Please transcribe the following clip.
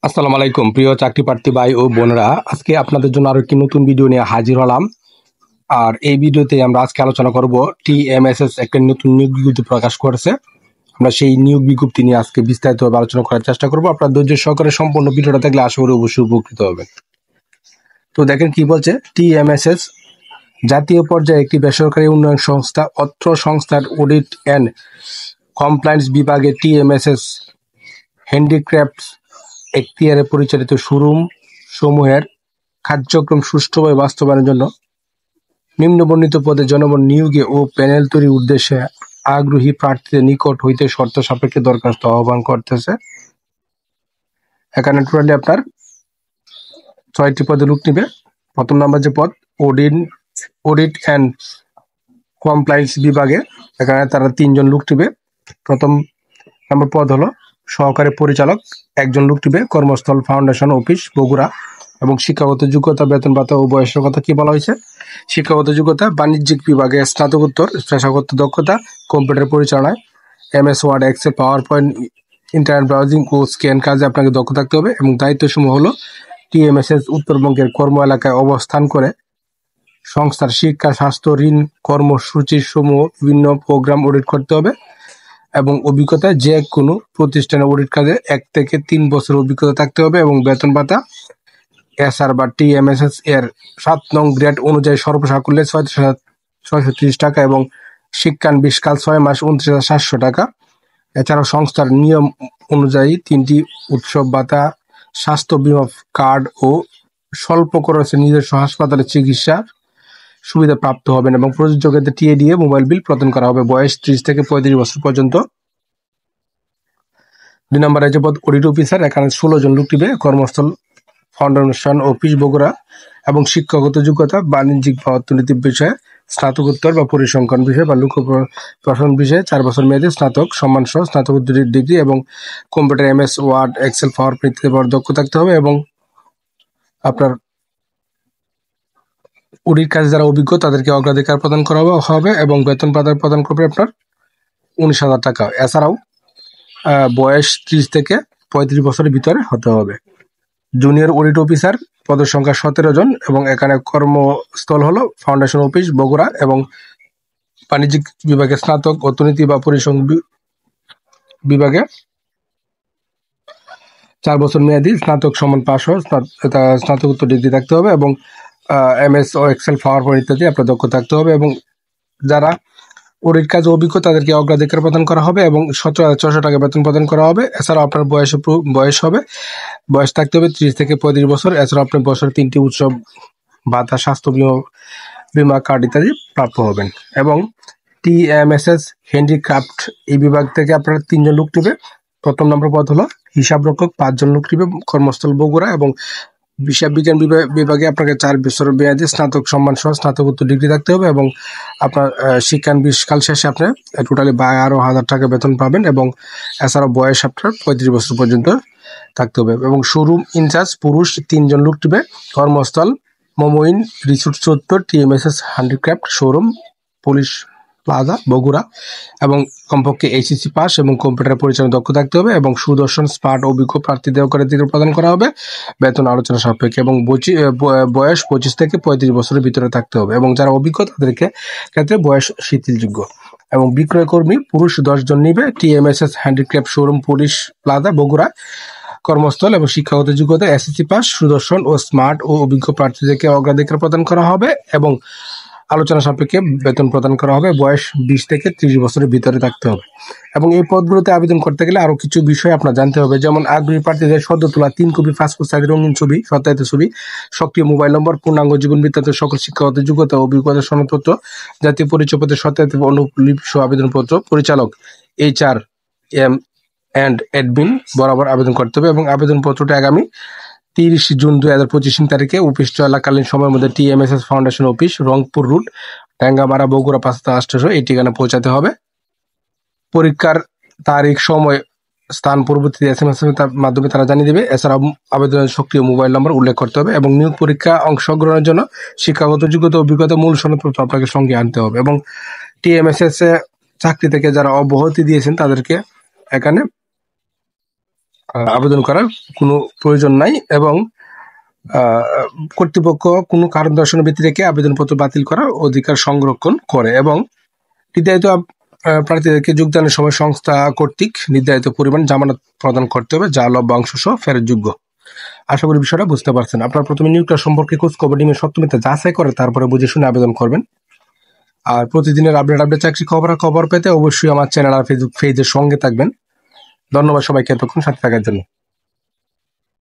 আসসালামু আলাইকুম প্রিয় চাকরি প্রার্থী ভাই ও বোনেরা, আজকে আপনাদের জন্য আরো একটি নতুন ভিডিও নিয়ে হাজির হলাম। আর এই ভিডিওতে আমরা আজকে আলোচনা করব টিএমএসএস একটা নতুন নিয়োগ বিজ্ঞপ্তি প্রকাশ করেছে। আমরা সেই নিয়োগ বিজ্ঞপ্তি নিয়ে আজকে বিস্তারিতভাবে আলোচনা করার চেষ্টা করব। আপনার ধৈর্য সহকারে সম্পূর্ণ ভিডিওটা দেখলে আশা করি অবশ্যই উপকৃত হবেন। তো দেখেন কি বলছে। টিএমএসএস জাতীয় পর্যায়ে একটি বেসরকারি উন্নয়ন সংস্থা। অত্র সংস্থার অডিট অ্যান্ড কমপ্লায়েন্স বিভাগে টিএমএসএস হ্যান্ডিক্রাফটস এখতিয়ারে পরিচালিত শোরুম সমূহের কার্যক্রম সুষ্ঠুভাবে বাস্তবায়নের জন্য নিম্নবর্ণিত পদে জনবল নিয়োগে ও প্যানেল তৈরির উদ্দেশ্যে আগ্রহী প্রার্থীদের নিকট হইতে শর্ত সাপেক্ষে দরখাস্ত আহ্বান করতেছে। এখানে টোটালি আপনার 6টি পদে লোক নিবে। প্রথম নাম্বার যে পদ অডিট অ্যান্ড কমপ্লায়েন্স বিভাগে, এখানে তারা 3জন লোক নিবে। প্রথম নম্বর পদ হলো সহকারী পরিচালক, 1জন লোক নিবে। কর্মস্থল ফাউন্ডেশন অফিস, বগুড়া। এবং শিক্ষাগত যোগ্যতা, বেতন ভাতা ও বয়সের কথা কি বলা হয়েছে। শিক্ষাগত যোগ্যতা বাণিজ্যিক বিভাগে স্নাতকোত্তর, পেশাগত দক্ষতা কম্পিউটার পরিচালনায়, MS Word, Excel, PowerPoint, internet browsing ও স্ক্যান কাজে আপনাকে দক্ষ থাকতে হবে। এবং দায়িত্বসমূহ হলো টিএমএসএস উত্তরবঙ্গের কর্ম এলাকায় অবস্থান করে সংস্থার শিক্ষা, স্বাস্থ্য, ঋণ কর্মসূচির সমূহ বিভিন্ন প্রোগ্রাম অডিট করতে হবে। এবং অভিজ্ঞতা যে কোনো প্রতিষ্ঠানের অডিট কাজে 1 থেকে 3 বছর অভিজ্ঞতা থাকতে হবে। এবং বেতন ভাতা এসআর বা টিএমএসএস এর 7 নং গ্রেড অনুযায়ী সর্বসাকুল্যে 36,630 টাকা এবং শিক্ষানবিশকাল 6 মাস 29,700 টাকা। এছাড়াও সংস্থার নিয়ম অনুযায়ী 3টি উৎসব ভাতা, স্বাস্থ্য বীমা কার্ড ও স্বল্প খরচে নিজস্ব হাসপাতালে চিকিৎসা সুবিধা প্রাপ্ত হবেন। এবং প্রযোজকের টিএডিএ মোবাইল বিল প্রদান করা হবে। বয়স 30 থেকে 35 বছর পর্যন্ত। 2 নম্বরে যে পদ অডিট অফিসার, এখানে 16 জন লোক নিবে। কর্মস্থল ফাউন্ডেশন অফিস, বগুড়া। এবং শিক্ষাগত যোগ্যতা বাণিজ্যিক বা অর্থনৈতিক বিষয়ে স্নাতকোত্তর বা পরিসংখ্যান বিষয় বা লোক প্রশাসন বিষয়ে 4 বছর মেয়াদী স্নাতক সম্মানসহ স্নাতকোত্তর ডিগ্রি এবং computer MS Word, Excel, PowerPoint দক্ষ থাকতে হবে। এবং আপনার অডিট কাজে যারা অভিজ্ঞ তাদেরকে অগ্রাধিকার প্রদান করা হবে। এবং বেতন প্রদান করবে আপনার 19,000 টাকা। এছাড়াও বয়স 30 থেকে 35 বছরের ভিতরে হতে হবে। জুনিয়র অডিট অফিসার পদের সংখ্যা 17 জন। এবং এখানে কর্মস্থল হলো ফাউন্ডেশন অফিস, বগুড়া। এবং বাণিজ্যিক বিভাগে স্নাতক, অর্থনীতি বা পরিসংখ্যান বিভাগে 4 বছর মেয়াদী স্নাতক সমান পাশ স্নাতকোত্তর ডিগ্রি থাকতে হবে। এবং MS ও এক্সেল, পাওয়ার পয়েন্ট ইত্যাদি আপনার দক্ষ থাকতে হবে। এবং যারা অডিট কাজে অভিজ্ঞ তাদেরকে অগ্রাধিকার প্রদান করা হবে এবং 17,600 টাকা বেতন প্রদান করা হবে। এছাড়াও আপনার বয়স থাকতে হবে 30 থেকে 35 বছর। এছাড়াও আপনি বছরে 3টি উৎসব ভাতা, স্বাস্থ্য বীমা কার্ড ইত্যাদি প্রাপ্য হবেন। এবং টিএমএসএস হ্যান্ডিক্রাফট এই বিভাগ থেকে আপনারা 3জন লোক নিবে। প্রথম নম্বর পদ হলো হিসাব রক্ষক, 5 জন লোক নিবে। কর্মস্থল বগুড়া। এবং হিসাব বিজ্ঞান বিভাগে আপনাকে 4 বছর মেয়াদী স্নাতক সম্মান সহ স্নাতকোত্তর ডিগ্রি থাকতে হবে। এবং আপনার শিক্ষানবিশকাল শেষে আপনি টোটালি 12,000 টাকা বেতন পাবেন। এবং এছাড়াও বয়স আপনার 35 বছর পর্যন্ত থাকতে হবে। এবং শোরুম ইনচার্জ পুরুষ 3 জন লোক নিবে। কর্মস্থল মমইন রিসোর্ট চত্বর, TMSS handicraft showroom, police plaza, Bogura. এবং কমপক্ষে ACC পাস এবং কম্পিউটার পরিচালনা দক্ষ থাকতে হবে। এবং সুদর্শন স্মার্ট অভিজ্ঞ প্রার্থীদের অগ্রাধিকার প্রদান করা হবে বেতন আলোচনা সাপেক্ষে। এবং বয়স 25 থেকে 35 বছরের ভিতরে থাকতে হবে। এবং যারা অভিজ্ঞ তাদেরকে ক্ষেত্রে বয়স শিথিলযোগ্য। এবং বিক্রয় কর্মী পুরুষ 10 জন নিবে। TMSS handicraft showroom, police plaza, Bogura. কর্মস্থল এবং শিক্ষাগত যোগ্যতা SSC পাস, সুদর্শন ও স্মার্ট ও অভিজ্ঞ প্রার্থীদেরকে অগ্রাধিকার প্রদান করা হবে এবং আলোচনা সাপেক্ষে বেতন প্রদান করা হবে। বয়স 20 থেকে 30 বছরের ভিতরে থাকতে হবে। এবং এই পদগুলোতে আবেদন করতে গেলে আরো কিছু বিষয় আপনার জানতে হবে। যেমন আগ্রহী প্রার্থীদের সদ্য তোলা 3 কপি পাসপোর্ট সাইজের রঙিন ছবি, সত্যায়িত ছবি, সক্রিয় মোবাইল নম্বর, পূর্ণাঙ্গ জীবন বৃত্তান্ত, সকল শিক্ষাগত যোগ্যতা, অভিজ্ঞতা সনদপত্র, জাতীয় পরিচয়পত্রের সত্যায়িত অনুলিপি সহ আবেদনপত্র পরিচালক HR and অ্যাডমিন বরাবর আবেদন করতে হবে। এবং আবেদনপত্রটা আগামী 30 জুন 2025 তারিখে অফিস চলাকালীন সময়ের মধ্যে TMSS foundation office, Rangpur road, Tangamara, Bogura 5,800 এই ঠিকানা পৌঁছাতে হবে। পরীক্ষার তারিখ, সময়, স্থান পরবর্তীতে SMS এর মাধ্যমে তারা জানিয়ে দেবে। এছাড়াও আবেদনের সক্রিয় মোবাইল নম্বর উল্লেখ করতে হবে। এবং নিয়োগ পরীক্ষা অংশগ্রহণের জন্য শিক্ষাগত যোগ্যতা, অভিজ্ঞতা, মূল সনদপত্র আপনাকে সঙ্গে আনতে হবে। এবং টিএমএসএস চাকরি থেকে যারা অব্যাহতি দিয়েছেন তাদেরকে এখানে আবেদন করার কোনো প্রয়োজন নাই এবং কর্তৃপক্ষ কোনো কারণ দর্শানোর ভিত্তি রেখে আবেদনপত্র বাতিল করার অধিকার সংরক্ষণ করে এবং নির্ধারিত প্রার্থীদেরকে যোগদানের সময় সংস্থা কর্তৃক নির্ধারিত পরিমাণ জামানত প্রদান করতে হবে, যা লভ্যাংশ সহ ফেরতযোগ্য। আশা করি বিষয়টা বুঝতে পারছেন। আপনার প্রথমে নিয়োগটা সম্পর্কে খোঁজ খবর নিয়ে সত্যমিথ্যা যাচাই করে তারপরে বুঝে শুনে আবেদন করবেন। আর প্রতিদিনের আপডেট চাকরি খবর পেতে অবশ্যই আমার চ্যানেল আর ফেসবুক পেজের সঙ্গে থাকবেন। ধন্যবাদ সবাইকে এতক্ষণ সাথে থাকার জন্য।